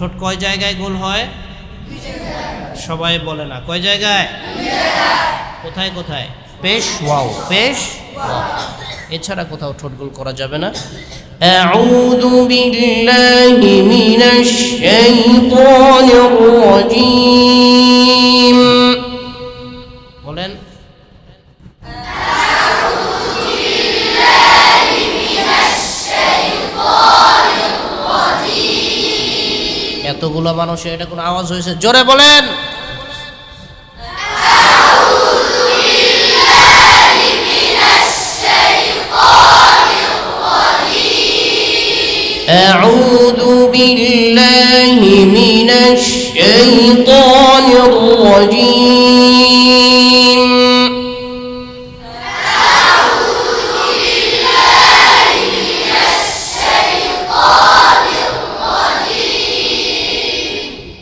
ঠোঁট কয় জায়গায় গোল হয়? সবাই বলে না, কয় জায়গায়? কোথায় কোথায়? পেশ ওয়াও, পেশ ওয়াও, এছাড়া কোথাও ঠোঁট গোল করা যাবে না। আউযু বিল্লাহি মিনাশ শাইতানির রাজীম, বলেন। এতগুলো মানুষের এটা কোনো আওয়াজ হয়েছে? জোরে বলেন। আউযু বিল্লাহি